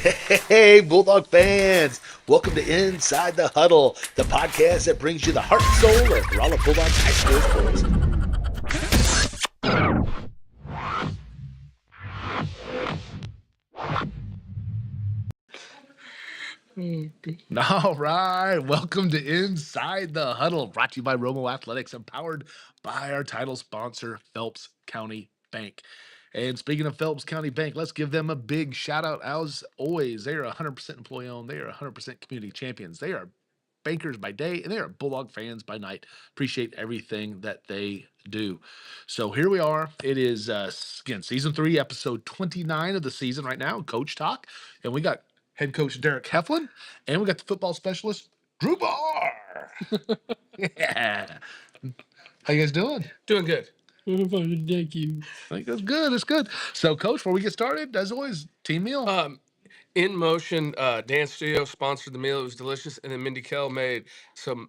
Hey, Bulldog fans! Welcome to Inside the Huddle, the podcast that brings you the heart and soul of Rolla Bulldogs high school sports. All right, welcome to Inside the Huddle, brought to you by Romo Athletics and powered by our title sponsor, Phelps County Bank. And speaking of Phelps County Bank, let's give them a big shout out. As always, they are 100% employee owned. They are 100% community champions. They are bankers by day and they are Bulldog fans by night. Appreciate everything that they do. So here we are. It is again season 3, episode 29 of the season right now. Coach Talk, and we got head coach Derick Heflin, and we got the football specialist Drew Bahr. Yeah, how you guys doing? Doing good. Thank you. I think that's good. It's good. So, Coach, before we get started, as always, team meal. In Motion Dance Studio sponsored the meal. It was delicious. And then Mindy Kell made some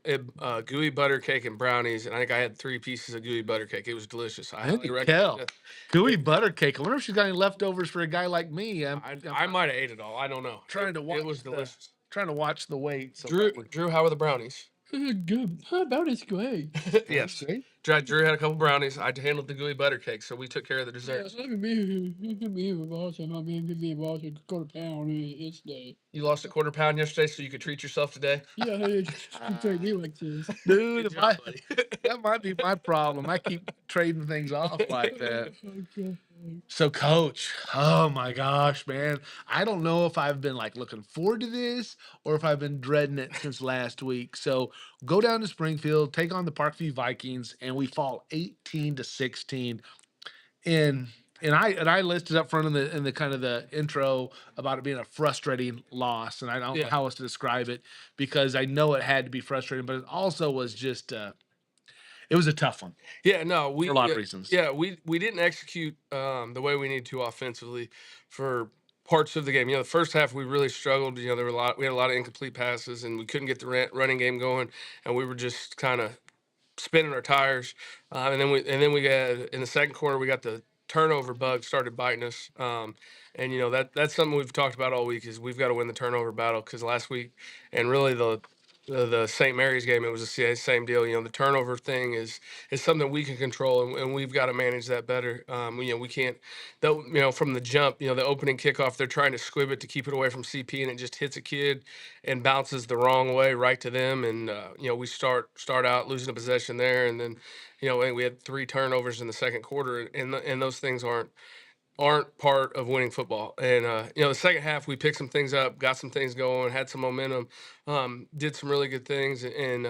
gooey butter cake and brownies. And I think I had 3 pieces of gooey butter cake. It was delicious. I highly Mindy recommend Kell, it. gooey butter cake. I wonder if she's got any leftovers for a guy like me. I might have ate it all. I don't know. Trying to watch. It was delicious. Trying to watch the weight. So Drew, how were the brownies? Good. How about it's great? Yes. great. Drew had a couple brownies. I handled the gooey butter cake, so we took care of the dessert. Yes, me with Boston. I mean, me and Boston go to town each day. You lost a quarter pound yesterday, so you could treat yourself today. Yeah, you treat me like this. Dude, Good job, buddy. that might be my problem. I keep trading things off like that. Okay. So, Coach, oh my gosh, man. I don't know if I've been like looking forward to this or if I've been dreading it since last week. So, go down to Springfield, take on the Parkview Vikings, and we fall 18-16. And I listed up front in the kind of the intro about it being a frustrating loss, and I don't know Yeah. how else to describe it because I know it had to be frustrating, but it also was just it was a tough one. Yeah, no, For a lot of reasons. Yeah, we didn't execute the way we needed to offensively for parts of the game. The first half we really struggled. We had a lot of incomplete passes, and we couldn't get the running game going, and we were just kind of spinning our tires. And then we got in the second quarter we got the turnover bug started biting us. And that's something we've talked about all week is we've got to win the turnover battle because last week and really the St. Mary's game, it was the same deal. The turnover thing is something we can control, and we've got to manage that better. We can't, though. From the jump, the opening kickoff, they're trying to squib it to keep it away from CP, and it just hits a kid and bounces the wrong way right to them. And we start out losing a possession there, and then and we had 3 turnovers in the second quarter, and those things aren't part of winning football. And the second half we picked some things up, got some things going, had some momentum, did some really good things, and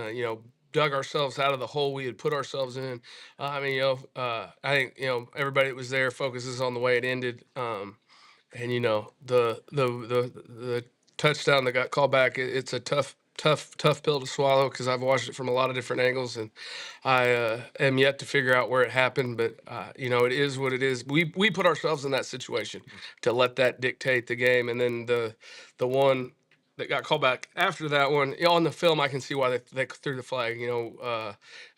dug ourselves out of the hole we had put ourselves in. I think everybody that was there focuses on the way it ended. And the touchdown that got called back, it's a tough pill to swallow because I've watched it from a lot of different angles, and I am yet to figure out where it happened. But it is what it is. We put ourselves in that situation to let that dictate the game, and then the one that got called back after that one, on the film I can see why they threw the flag.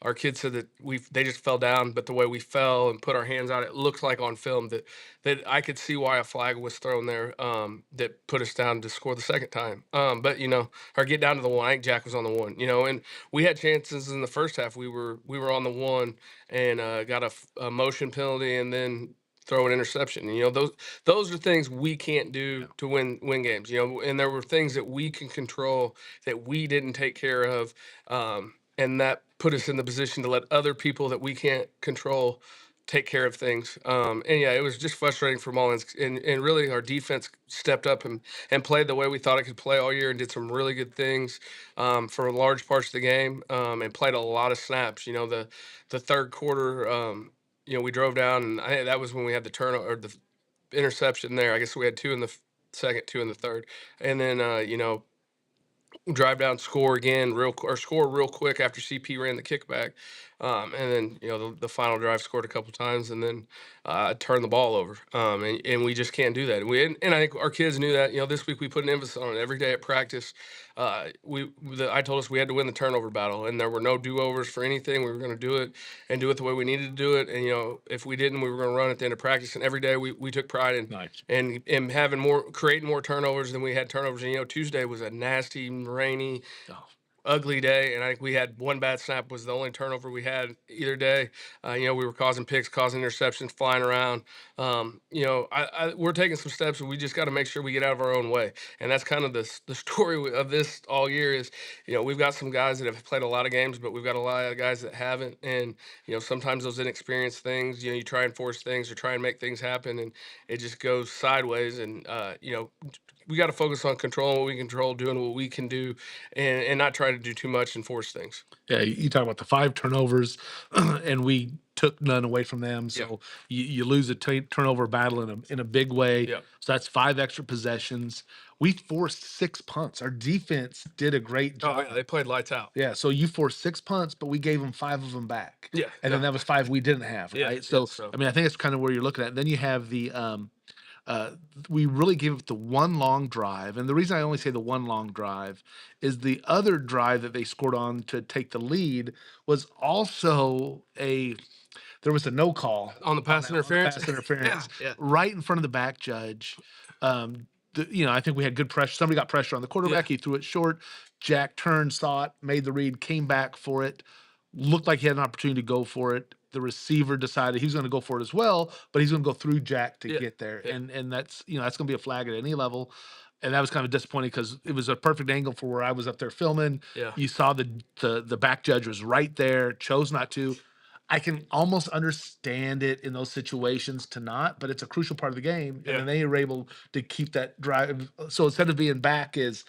Our kids said that they just fell down, but the way we fell and put our hands out, it looked like on film that I could see why a flag was thrown there, that put us down to score the second time. But or get down to the one. I think Jack was on the one. And we had chances in the first half. We were on the one and got a motion penalty and then throw an interception. Those are things we can't do to win games. And there were things that we can control that we didn't take care of, and that put us in the position to let other people that we can't control take care of things. And yeah, it was just frustrating for Mullins. And really our defense stepped up and played the way we thought it could play all year and did some really good things for large parts of the game, and played a lot of snaps. The third quarter, we drove down, and that was when we had the turnover or the interception there. I guess we had 2 in the second, 2 in the third, and then drive down, score again, score real quick after CP ran the kickback. And then the final drive scored a couple times, and then turned the ball over. And we just can't do that. And I think our kids knew that. This week we put an emphasis on it every day at practice. I told us we had to win the turnover battle, and there were no do overs for anything. We were going to do it and do it the way we needed to do it. And if we didn't, we were going to run at the end of practice. And every day we took pride in Nice. and creating more turnovers than we had turnovers. And Tuesday was a nasty, rainy, Oh, ugly day, and I think we had one bad snap was the only turnover we had either day. We were causing picks, causing interceptions, flying around. We're taking some steps, and we just got to make sure we get out of our own way. And that's kind of the story of this all year is, we've got some guys that have played a lot of games, but we've got a lot of guys that haven't. And, sometimes those inexperienced things, you try and force things or try and make things happen, and it just goes sideways. And, we got to focus on controlling what we control, doing what we can do, and not try to do too much and force things. yeah, you talk about the 5 turnovers, and we took none away from them. Yeah. So you lose a turnover battle in a big way. Yeah. So that's 5 extra possessions. We forced 6 punts. Our defense did a great Oh, job. yeah, they played lights out. Yeah, so you forced 6 punts, but we gave them 5 of them back. Yeah, And then yeah. that was 5 we didn't have, Yeah, right? So, yeah, so- I mean, I think it's kind of where you're looking at. Then you have we really gave it the one long drive. And the reason I only say the one long drive is the other drive that they scored on to take the lead was also there was a no call On the pass interference? pass interference Yeah. right in front of the back judge. I think we had good pressure. Somebody got pressure on the quarterback. Yeah. He threw it short. Jack turned, saw it, made the read, came back for it. Looked like he had an opportunity to go for it. The receiver decided he was going to go for it as well, but he's going to go through Jack to Yeah. get there. Yeah. And that's that's going to be a flag at any level. And that was kind of disappointing because it was a perfect angle for where I was up there filming. Yeah. You saw the back judge was right there, chose not to. I can almost understand it in those situations to not, but it's a crucial part of the game. Yeah. And then they were able to keep that drive. So instead of being back is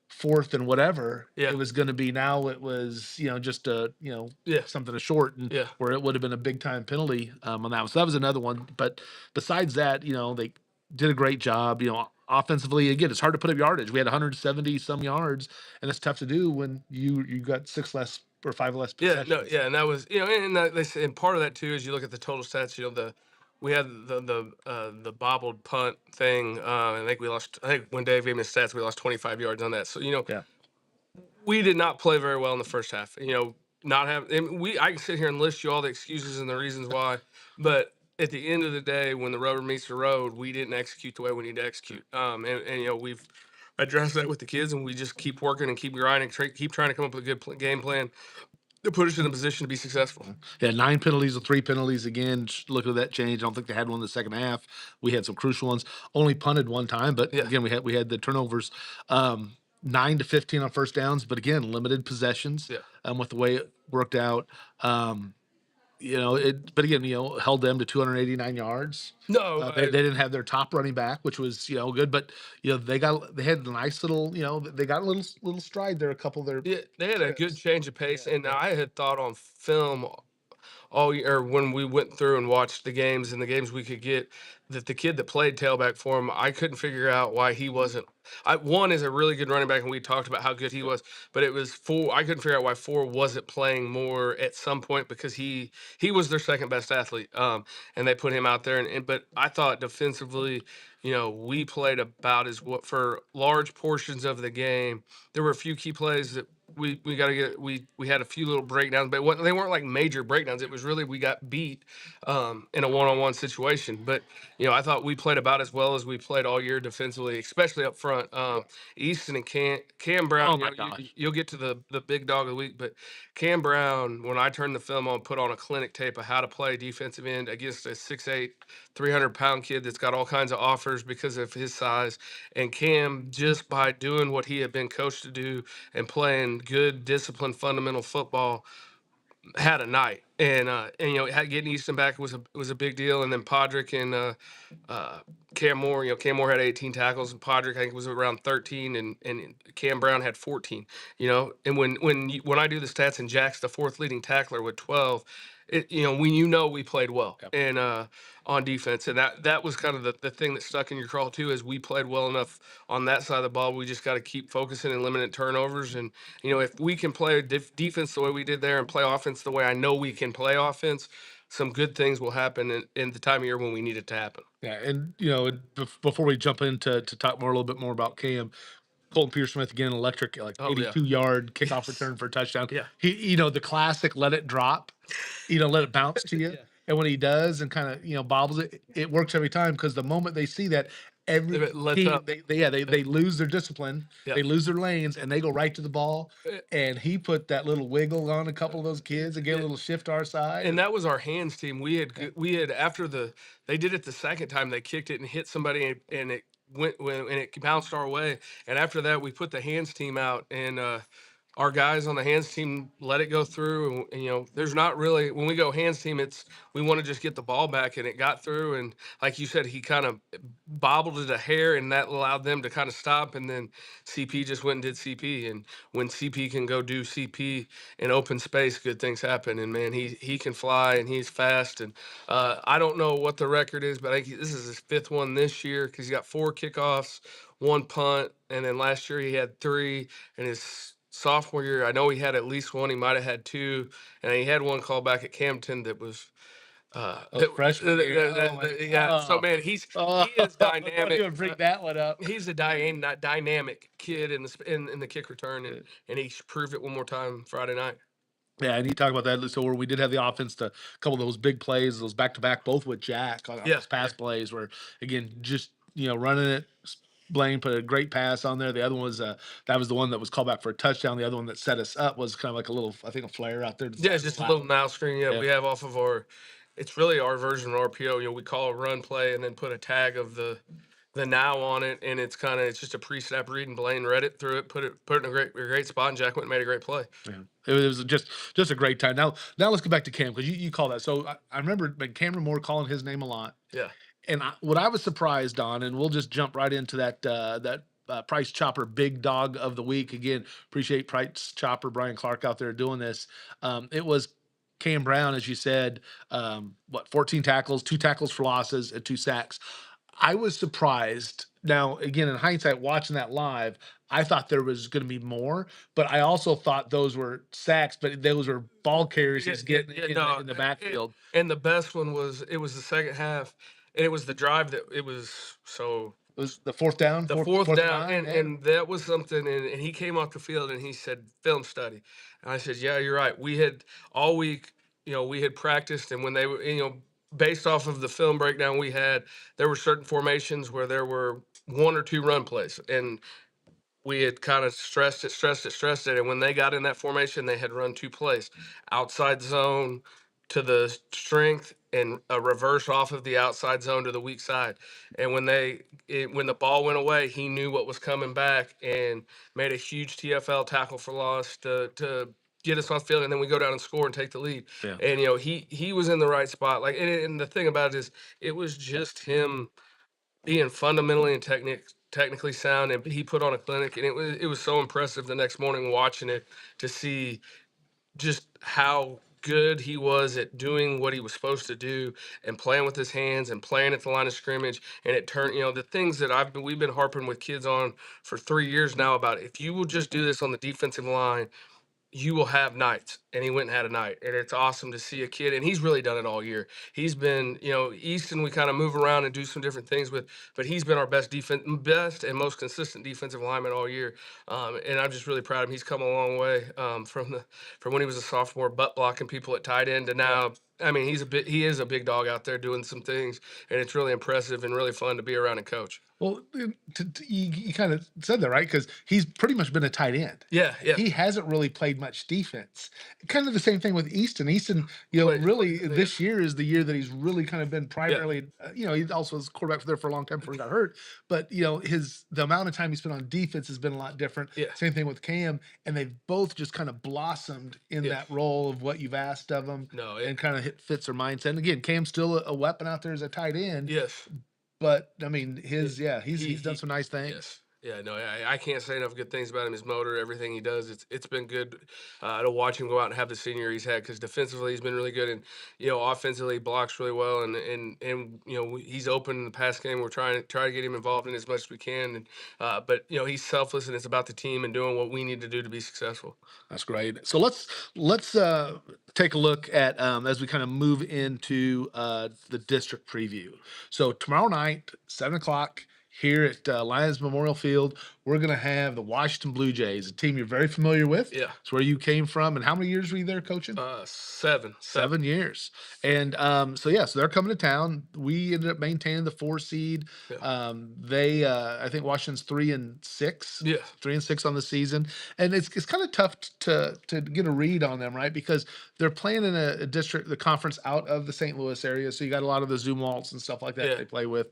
4th and whatever, Yeah. it was going to be now it was, just Yeah. something to shorten Yeah. where it would have been a big time penalty on that one. So that was another one. But besides that, they did a great job, offensively. Again, it's hard to put up yardage. We had 170 some yards, and it's tough to do when you got 6 less or 5 less Yeah, possessions. no, yeah, and that was they say, and part of that too is you look at the total stats. We had the bobbled punt thing. I think we lost. I think when Dave gave me the stats, we lost 25 yards on that. So Yeah. we did not play very well in the first half. Not have and I can sit here and list you all the excuses and the reasons why, but at the end of the day, when the rubber meets the road, we didn't execute the way we need to execute. And we've addressed that with the kids, and we just keep working and keep grinding, keep trying to come up with a good game plan to put us in a position to be successful. Yeah, 9 penalties or 3 penalties again. Look at that change. I don't think they had one in the second half. We had some crucial ones. Only punted one time, but Yeah. again, we had the turnovers. 9 to 15 on first downs, but again, limited possessions. Yeah. With the way it worked out. But again, held them to 289 yards. No, They didn't have their top running back, which was good, but they had a nice little they got a little stride there. A couple of their yeah, they had a good change of pace, and I had thought on film all year when we went through and watched the games and the games we could get that the kid that played tailback for him, I couldn't figure out why he wasn't. One is a really good running back, and we talked about how good he was, but it was four. I couldn't figure out why 4 wasn't playing more at some point because he was their second best athlete, and they put him out there. But I thought defensively, we played about as what for large portions of the game. There were a few key plays that we got to get. We had a few little breakdowns, but they weren't like major breakdowns. It was really we got beat in a one-on-one situation. But I thought we played about as well as we played all year defensively, especially up front. Easton and Cam Brown. Oh my gosh. You'll get to the big dog of the week, but Cam Brown, when I turned the film on, put on a clinic tape of how to play defensive end against a 6'8", 300-pound kid that's got all kinds of offers because of his size. And Cam, just by doing what he had been coached to do and playing good, disciplined, fundamental football, had a night. And getting Easton back was a big deal. And then Podrick and Cam Moore, Cam Moore had 18 tackles, and Podrick I think was around 13, and Cam Brown had 14. And when I do the stats, and Jack's the 4th leading tackler with 12. we played well Yep. and on defense, and that was kind of the thing that stuck in your craw too, is we played well enough on that side of the ball. We just got to keep focusing and limiting turnovers, and if we can play defense the way we did there and play offense the way I know we can play offense, some good things will happen in the time of year when we need it to happen. Yeah, and before we jump into to talk more a little bit more about Cam, Colton Pierce-Smith again, electric, like Oh yeah, 82-yard kickoff yes, return for a touchdown. yeah, He, the classic, let it drop, let it bounce to you. yeah. And when he does and kind of bobbles it, it works every time, because the moment they see that, every If it lets team up, they lose their discipline, yeah. they lose their lanes, and they go right to the ball. And he put that little wiggle on a couple of those kids and gave a Yeah. little shift to our side. And that was our hands team. We had Yeah. after they did it the second time, they kicked it and hit somebody, and it and it bounced our way. And after that, we put the hands team out, and our guys on the hands team let it go through. And there's not really, when we go hands team, it's we want to just get the ball back, and it got through. And like you said, he kind of bobbled it a hair, and that allowed them to kind of stop. And then CP just went and did CP. And when CP can go do CP in open space, good things happen. And man, he can fly, and he's fast. And I don't know what the record is, but I think this is his fifth one this year, because he got 4 kickoffs, 1 punt, and then last year he had 3. And his sophomore year, I know he had at least 1. He might have had 2, and he had 1 call back at Campton that was Freshman year. yeah. So man, he is dynamic. You bring that one up. He's a dynamic kid in the kick return, and he proved it one more time Friday night. Yeah, and you talk about that. So where we did have the offense to a couple of those big plays, those back-to-back, both with Jack on Yeah, those pass plays, where again just running it. Blaine put a great pass on there. The other one was that was the one that was called back for a touchdown. The other one that set us up was kind of like a little, I think, a flare out there. Yeah, it's just a little now screen. Yeah, Yeah. we have off of it's really our version of RPO. We call a run play and then put a tag of the now on it, and it's just a pre-snap read, and Blaine read it, threw it, put it in a great spot, and Jack went and made a great play. Yeah. It was just a great time. Now let's get back to Cam, because you call that. So I remember Cameron Moore calling his name a lot. Yeah. And what I was surprised on, and we'll just jump right into that Price Chopper Big Dog of the Week. Again, appreciate Price Chopper, Brian Clark out there doing this. It was Cam Brown, as you said, 14 tackles, 2 tackles for losses, and 2 sacks. I was surprised. Now, again, in hindsight, watching that live, I thought there was going to be more, but I also thought those were sacks, but those were ball carries he's getting in the backfield. And the best one was the second half, and it was the drive that it was so. It was the fourth down. Fourth down, and that was something. And he came off the field and he said, "Film study," and I said, "Yeah, you're right. We had all week, we had practiced, and when they were, based off of the film breakdown we had, there were certain formations where there were 1 or 2 run plays, and we had kind of stressed it. And when they got in that formation, they had run 2 plays, outside zone to the strength and a reverse off of the outside zone to the weak side. And when the ball went away, he knew what was coming back and made a huge TFL tackle for loss to get us off field, and then we go down and score and take the lead. Yeah. And he was in the right spot. Like, and the thing about it is, it was just him being fundamentally and technically sound, and he put on a clinic, and it was so impressive the next morning watching it to see just how good he was at doing what he was supposed to do and playing with his hands and playing at the line of scrimmage. And it turned, the things that we've been harping with kids on for 3 years now about, if you will just do this on the defensive line, you will have nights. And he went and had a night, and it's awesome to see a kid, and he's really done it all year. He's been, Easton, we kind of move around and do some different things with, but he's been our best and most consistent defensive lineman all year. And I'm just really proud of him. He's come a long way from when he was a sophomore, butt blocking people at tight end, to now. I mean, he is a big dog out there doing some things, and it's really impressive and really fun to be around and coach. Well, you kind of said that, right? Because he's pretty much been a tight end. Yeah. He hasn't really played much defense. Kind of the same thing with Easton. Easton, really this year is the year that he's really kind of been primarily, he also was quarterback there for a long time before he got hurt. But, the amount of time he spent on defense has been a lot different. Yeah. Same thing with Cam. And they've both just kind of blossomed in that role of what you've asked of them. And kind of fits their mindset. And again, Cam's still a weapon out there as a tight end. Yes. But I mean, he's done some nice things. Yes. Yeah, no, I can't say enough good things about him. His motor, everything he does, it's been good to watch him go out and have the senior he's had because defensively he's been really good and offensively he blocks really well and he's open in the pass game. We're try to get him involved in as much as we can, and but he's selfless and it's about the team and doing what we need to do to be successful. That's great. So let's take a look at as we kind of move into the district preview. So tomorrow night, 7 o'clock here at Lions Memorial Field, we're going to have the Washington Blue Jays, a team you're very familiar with. Yeah. It's where you came from. And how many years were you there coaching? 7. 7 years. And so they're coming to town. We ended up maintaining the 4 seed. Yeah. I think Washington's 3-6. Yeah. 3-6 on the season. And it's kind of tough to get a read on them, right? Because they're playing in a district, the conference out of the St. Louis area. So you got a lot of the Zumwalts and stuff like that they play with,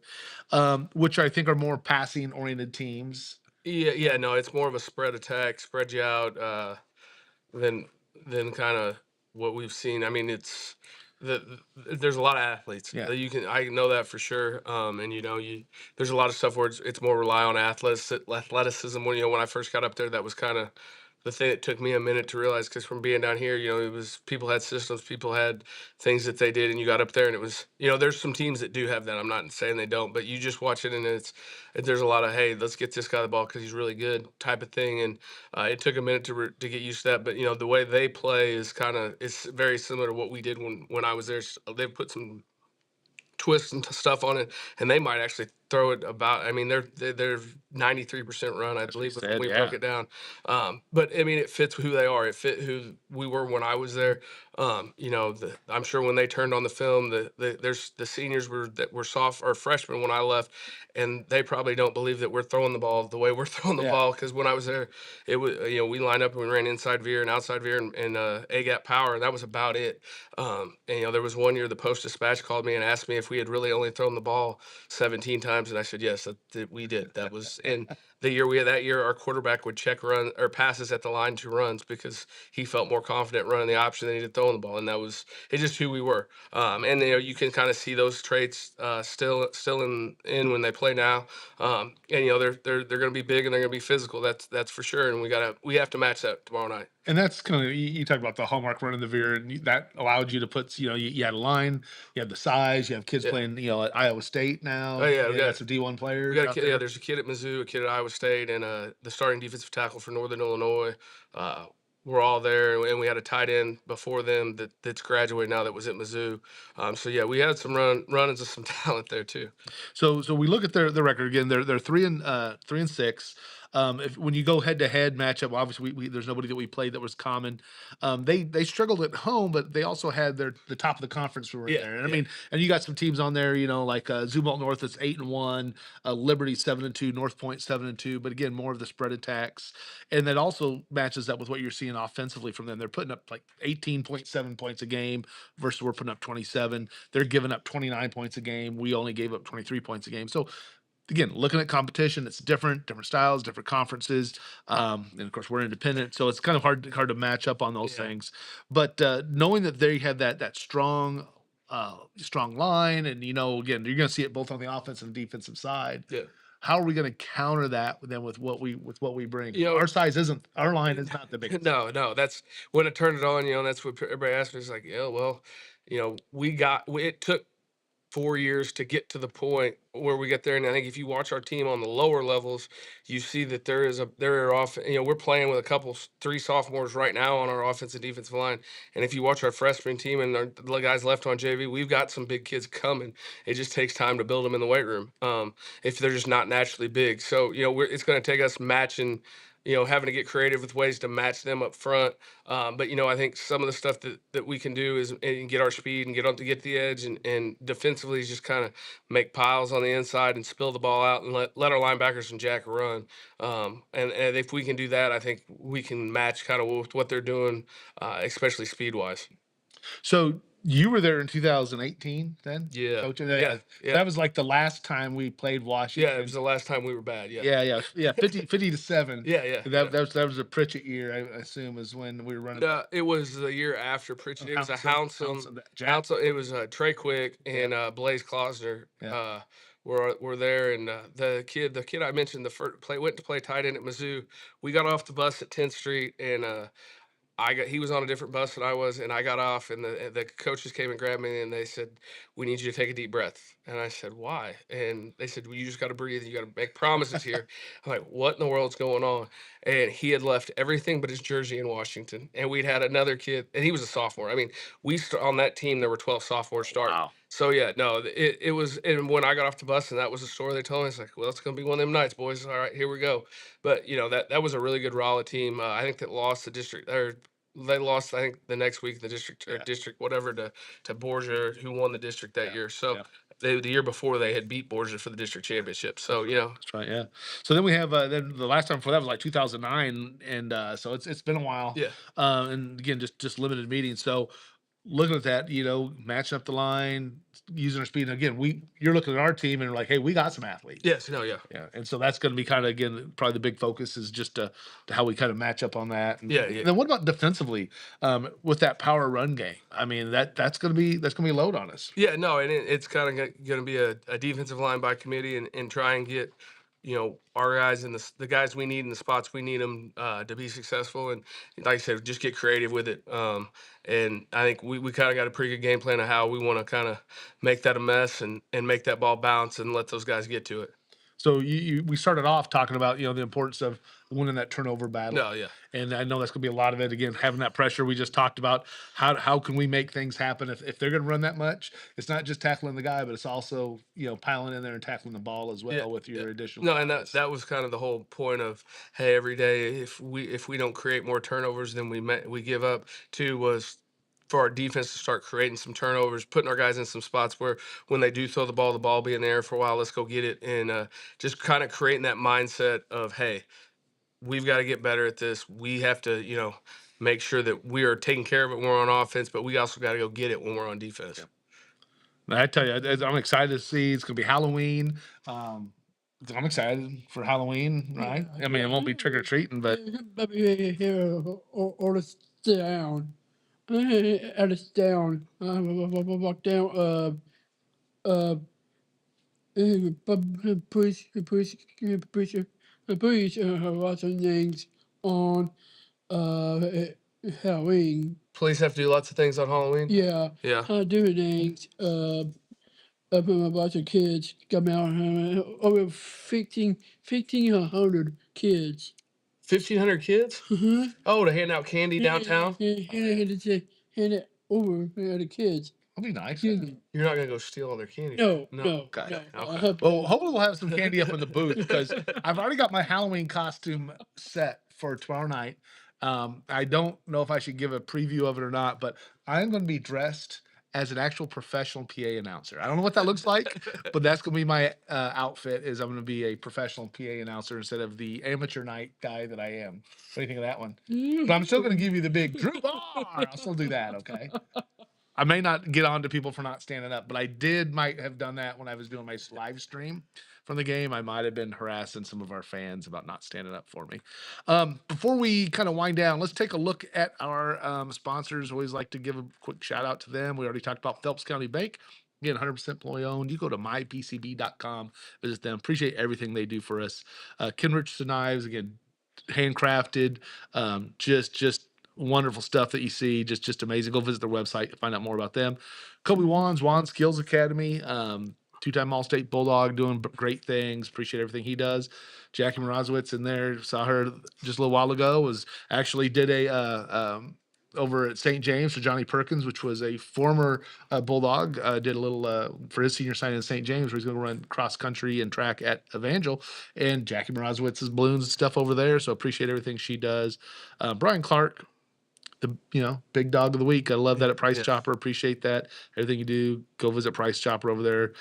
which I think are more passing oriented teams. Yeah, no, it's more of a spread attack, spread you out than kind of what we've seen. I mean, there's a lot of athletes. Yeah. I know that for sure. And there's a lot of stuff where it's more rely on athleticism. When I first got up there, that was kind of the thing that took me a minute to realize because from being down here, it was people had systems, people had things that they did, and you got up there and it was, there's some teams that do have that. I'm not saying they don't, but you just watch it and there's a lot of, hey, let's get this guy the ball because he's really good type of thing. And it took a minute to get used to that, but the way they play is it's very similar to what we did when I was there. They've put some twists and stuff on it, and they might actually throw it about. I mean, they're 93% run, I believe, when we broke it down. But I mean, it fits who they are. It fit who we were when I was there. I'm sure when they turned on the film, there's the seniors that were soft or freshmen when I left, and they probably don't believe that we're throwing the ball the way we're throwing the ball. Because when I was there, it was we lined up and we ran inside veer and outside veer and A gap power, and that was about it. And there was one year the Post Dispatch called me and asked me if we had really only thrown the ball 17 times, and I said yes, that we did. That was in the year that year our quarterback would check run or passes at the line 2 runs because he felt more confident running the option than he did throwing the ball, and it's just who we were. And you can kind of see those traits still in when they play now. And they're going to be big and they're going to be physical. That's for sure. And we have to match that tomorrow night. And that's kind of, you talk about the hallmark running the veer, and that allowed you to put, you had a line, you had the size, you have kids playing, at Iowa State now. Oh yeah, we got some D1 players. We got a kid, there's a kid at Mizzou, a kid at Iowa State, and the starting defensive tackle for Northern Illinois. We're all there, and we had a tight end before them that's graduated now that was at Mizzou. So yeah, we had some run-ins of some talent there too. So we look at their record again. They're 3-6. When you go head to head matchup, obviously there's nobody that we played that was common. They struggled at home, but they also had the top of the conference who were there. And I mean, and you got some teams on there, like Zumwalt North that's 8-1, Liberty 7-2, North Point 7-2. But again, more of the spread attacks, and that also matches up with what you're seeing offensively from them. They're putting up like 18.7 points a game versus we're putting up 27. They're giving up 29 points a game. We only gave up 23 points a game. So again, looking at competition, it's different styles, different conferences, and of course we're independent, so it's kind of hard to match up on those things. But knowing that they have that strong line, and again, you're going to see it both on the offense and defensive side. Yeah. How are we going to counter that with what we bring? Our line is not the biggest. No, that's when it turned it on. That's what everybody asked me. It's like, yeah, well, it took 4 years to get to the point where we get there. And I think if you watch our team on the lower levels, you see that we're playing with 3 sophomores right now on our offensive and defensive line. And if you watch our freshman team and the guys left on JV, we've got some big kids coming. It just takes time to build them in the weight room if they're just not naturally big. So, it's going to take us matching, having to get creative with ways to match them up front. But, I think some of the stuff that we can do is and get our speed and get the edge and defensively just kind of make piles on the inside and spill the ball out and let our linebackers and Jack run. And if we can do that, I think we can match kind of with what they're doing, especially speed-wise. So you were there in 2018 then? Yeah. Coaching? Yeah. That was like the last time we played Washington. Yeah, it was the last time we were bad. Yeah. 50-7. Yeah. That was a Pritchett year, I assume, is when we were running. It was the year after Pritchett. It was a Houndsome. It was Trey Quick and Blaze Klausner. were there, and the kid I mentioned, went to play tight end at Mizzou. We got off the bus at 10th Street, and he was on a different bus than I was, and I got off, and the coaches came and grabbed me, and they said, "We need you to take a deep breath." And I said, "Why?" And they said, "Well, you just got to breathe. You got to make promises here." I'm like, "What in the world's going on?" And he had left everything but his jersey in Washington, and we'd had another kid, and he was a sophomore. I mean, on that team there were 12 sophomores starting. Wow. So yeah, no, it was. And when I got off the bus, and that was the story they told me, it's like, well, it's gonna be one of them nights, boys. All right, here we go. But that was a really good Rolla team. I think that lost the district, or they lost, I think, the next week the district, or Yeah. district whatever, to Borgia, who won the district that Yeah, year. So yeah. the year before they had beat Borgia for the district championship. So That's right. Yeah. So then we have then the last time before that was like 2009, and so it's been a while. yeah, And again, just limited meetings. So looking at that, matching up the line, using our speed. And again, you're looking at our team and like, hey, we got some athletes. yes, no, yeah, Yeah, and so that's going to be kind of, again, probably the big focus is just to how we kind of match up on that. And, Yeah, and yeah. then what about defensively with that power run game? I mean, that's going to be a load on us. Yeah, no, and it's kind of going to be a defensive line by committee, and try and get our guys in the guys we need in the spots we need them to be successful. And like I said, just get creative with it. And I think we kind of got a pretty good game plan of how we want to kind of make that a mess, and make that ball bounce and let those guys get to it. So we started off talking about the importance of winning that turnover battle. No, yeah. And I know that's going to be a lot of it. Again, having that pressure we just talked about. How can we make things happen if they're going to run that much? It's not just tackling the guy, but it's also piling in there and tackling the ball as well with your additional. No, and that was kind of the whole point of, hey, every day if we don't create more turnovers than we give up, too, was for our defense to start creating some turnovers, putting our guys in some spots where when they do throw the ball be in the air for a while, let's go get it, and just kind of creating that mindset of, hey, we've got to get better at this. We have to, make sure that we are taking care of it when we're on offense, but we also got to go get it when we're on defense. Yeah. I tell you, I'm excited to see. It's going to be Halloween. I'm excited for Halloween, right? I mean, it won't be trick or treating, but Here, or stay down. At a down. Walk down. Police lots of things on Halloween. Police have to do lots of things on Halloween. Yeah. Yeah. Doing things. A bunch of kids come out. Over 1,500 kids. 1,500 kids? Uh-huh. Oh, to hand out candy downtown? Hand it over to the kids. it'll be nice. Yeah. You're not gonna go steal all their candy. No. Got it. No. Okay. Well, hopefully we'll have some candy up in the booth because I've already got my Halloween costume set for tomorrow night. I don't know if I should give a preview of it or not, but I'm going to be dressed as an actual professional PA announcer. I don't know what that looks like, but that's going to be my outfit. Is I'm going to be a professional PA announcer instead of the amateur night guy that I am. What do you think of that one? But I'm still going to give you the big Drew Bahr. I'll still do that. Okay. I may not get on to people for not standing up, but I might have done that when I was doing my live stream from the game. I might have been harassing some of our fans about not standing up for me. Before we kind of wind down, let's take a look at our sponsors. Always like to give a quick shout out to them. We already talked about Phelps County Bank. Again, 100% employee owned. You go to mypcb.com, visit them. Appreciate everything they do for us. Ken Richardson Knives, again, handcrafted, just wonderful stuff that you see, just amazing. Go visit their website to find out more about them. Kobe Juan Skills Academy, two-time All-State Bulldog, doing great things. Appreciate everything he does. Jackie Morozowitz in there, saw her just a little while ago, actually did a over at St. James for Johnny Perkins, which was a former Bulldog, did a little for his senior signing in St. James, where he's going to run cross country and track at Evangel, and Jackie Morozowitz's balloons and stuff over there. So appreciate everything she does. Brian Clark, the big dog of the week. I love that at Price Chopper. Appreciate that. Everything you do, go visit Price Chopper over there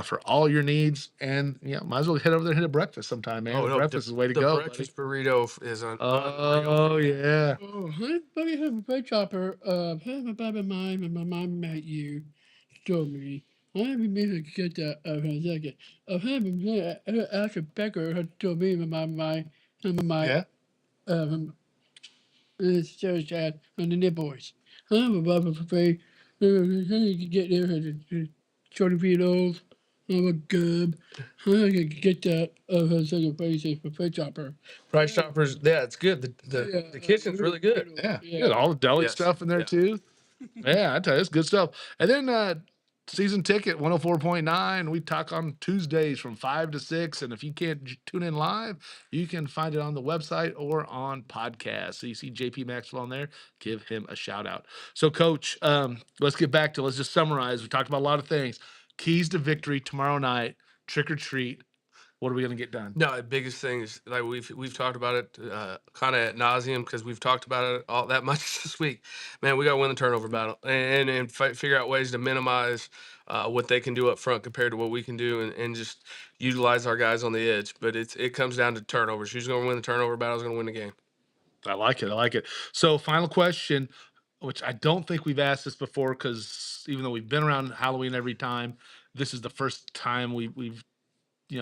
for all your needs. And might as well head over there and hit a breakfast sometime, man. Breakfast is the way to go. The breakfast burrito is on. Oh yeah. Oh, I have a bread chopper. Have a bad of mine, and my mom met you. Told me. I haven't been to get that for a second. I haven't Asher Becker had told me my church had and the neighbors. I'm a Baba for free. You get there at 20 feet old. I'm a goob. I'm gonna get that second place for Fred Chopper. Price Choppers, yeah, it's good. The kitchen's really good. Yeah, good. All the deli Yes. stuff in there Yeah. too. Yeah, I tell you, it's good stuff. And then season ticket 104.9. We talk on Tuesdays from 5 to 6. And if you can't tune in live, you can find it on the website or on podcast. So you see JP Maxwell on there, give him a shout out. So, Coach, let's just summarize. We talked about a lot of things. Keys to victory tomorrow night, trick or treat. What are we going to get done? No, the biggest thing is like we've talked about it kind of ad nauseum because we've talked about it all that much this week. Man, we got to win the turnover battle and figure out ways to minimize what they can do up front compared to what we can do, and just utilize our guys on the edge. But it comes down to turnovers. Who's going to win the turnover battle is going to win the game. I like it. I like it. So, final question, which I don't think we've asked this before, because even though we've been around Halloween every time, this is the first time we've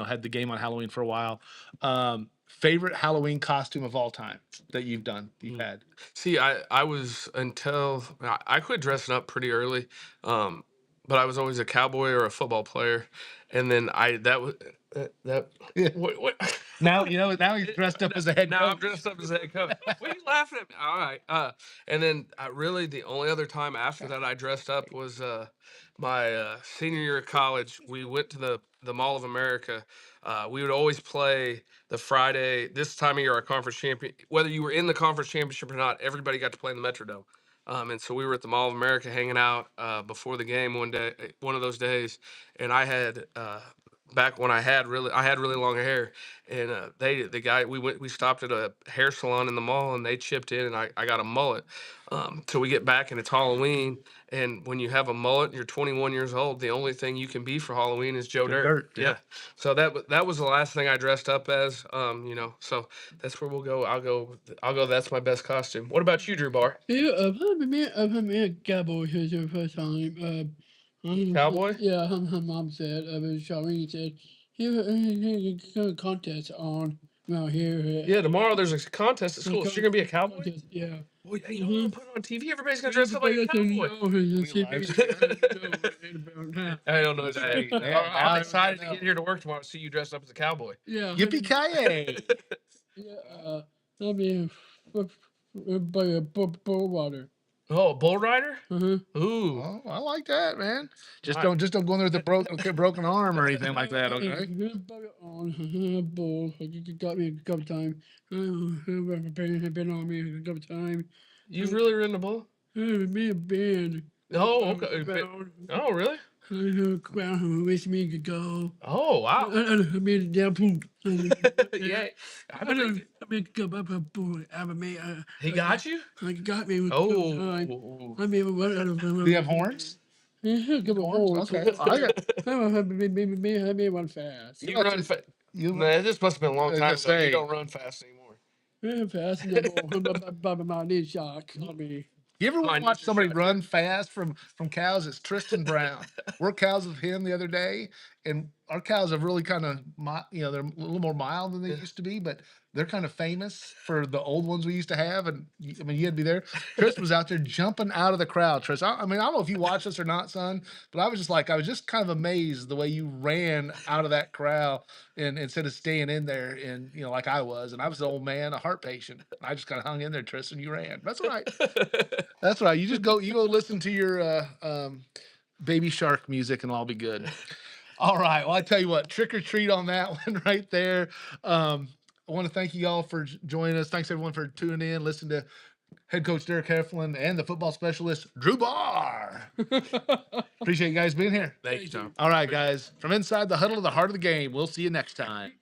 had the game on Halloween for a while. Favorite Halloween costume of all time that you've had? See, I was until I quit dressing up pretty early, but I was always a cowboy or a football player, and then Yeah. what Now he's dressed up as a head now coach. I'm dressed up as a head coach. What are you laughing at me? All right. And then really the only other time after that I dressed up was my senior year of college. We went to the Mall of America. We would always play the Friday. This time of year, our conference champion. Whether you were in the conference championship or not, everybody got to play in the Metrodome. And so we were at the Mall of America hanging out before the game one of those days, and I had. Back when I had really long hair, and we stopped at a hair salon in the mall, and they chipped in, and I got a mullet. So we get back and it's Halloween, and when you have a mullet, you're 21 years old. The only thing you can be for Halloween is Joe Dirt. Dirt, yeah. Yeah. So that was the last thing I dressed up as. So that's where we'll go. I'll go. That's my best costume. What about you, Drew Bahr? Yeah, I've been a cowboy since the first time. Cowboy? Yeah, her mom said, Charlene said, he a contest on around here. Yeah, tomorrow there's a contest at school. So you're gonna be a cowboy? Contest, yeah. Well, you don't want to put it on TV. Everybody's gonna dress up like a cowboy. I don't know. I'm excited to get here to work tomorrow to see you dressed up as a cowboy. Yeah. Yippee-ki-yay! Yeah, I mean, by a bull water. Oh, a bull rider? Uh-huh. Ooh. Oh, I like that, man. Just don't go in there with a broken arm or anything like that, okay? Bull. Got me a couple times. My parents have been on me a couple times. You've really ridden a bull? Me a band. Oh, okay. Oh, really? Crown wish me could go. Oh, wow. I made a damn poop. Yeah. I made a poop. He got you? He got me. With Oh. I mean, what? Do you have horns? Yeah, a couple horns. Okay. I made one fast. You run fast. Man, this must have been a long time ago. You don't run fast anymore. Yeah, fast. My knee shock. I mean. You ever I watch need somebody to- run fast from cows? It's Tristan Brown. We're cows with him the other day, and our cows have really kind of, they're a little more mild than they used to be, but they're kind of famous for the old ones we used to have. And I mean, you had to be there. Tristan was out there jumping out of the crowd. Tristan, I mean, I don't know if you watched this or not, son, but I was just kind of amazed the way you ran out of that crowd, and instead of staying in there, and like I was, and I was an old man, a heart patient. I just kind of hung in there, Tristan. You ran. That's all right. That's right. You go listen to your Baby Shark music, and I'll be good. All right. Well, I tell you what, trick or treat on that one right there. I want to thank you all for joining us. Thanks everyone for tuning in. Listen to head coach Derick Heflin and the football specialist Drew Bahr. Appreciate you guys being here. Thank you, Tom. All right, guys. From inside the huddle to the heart of the game. We'll see you next time.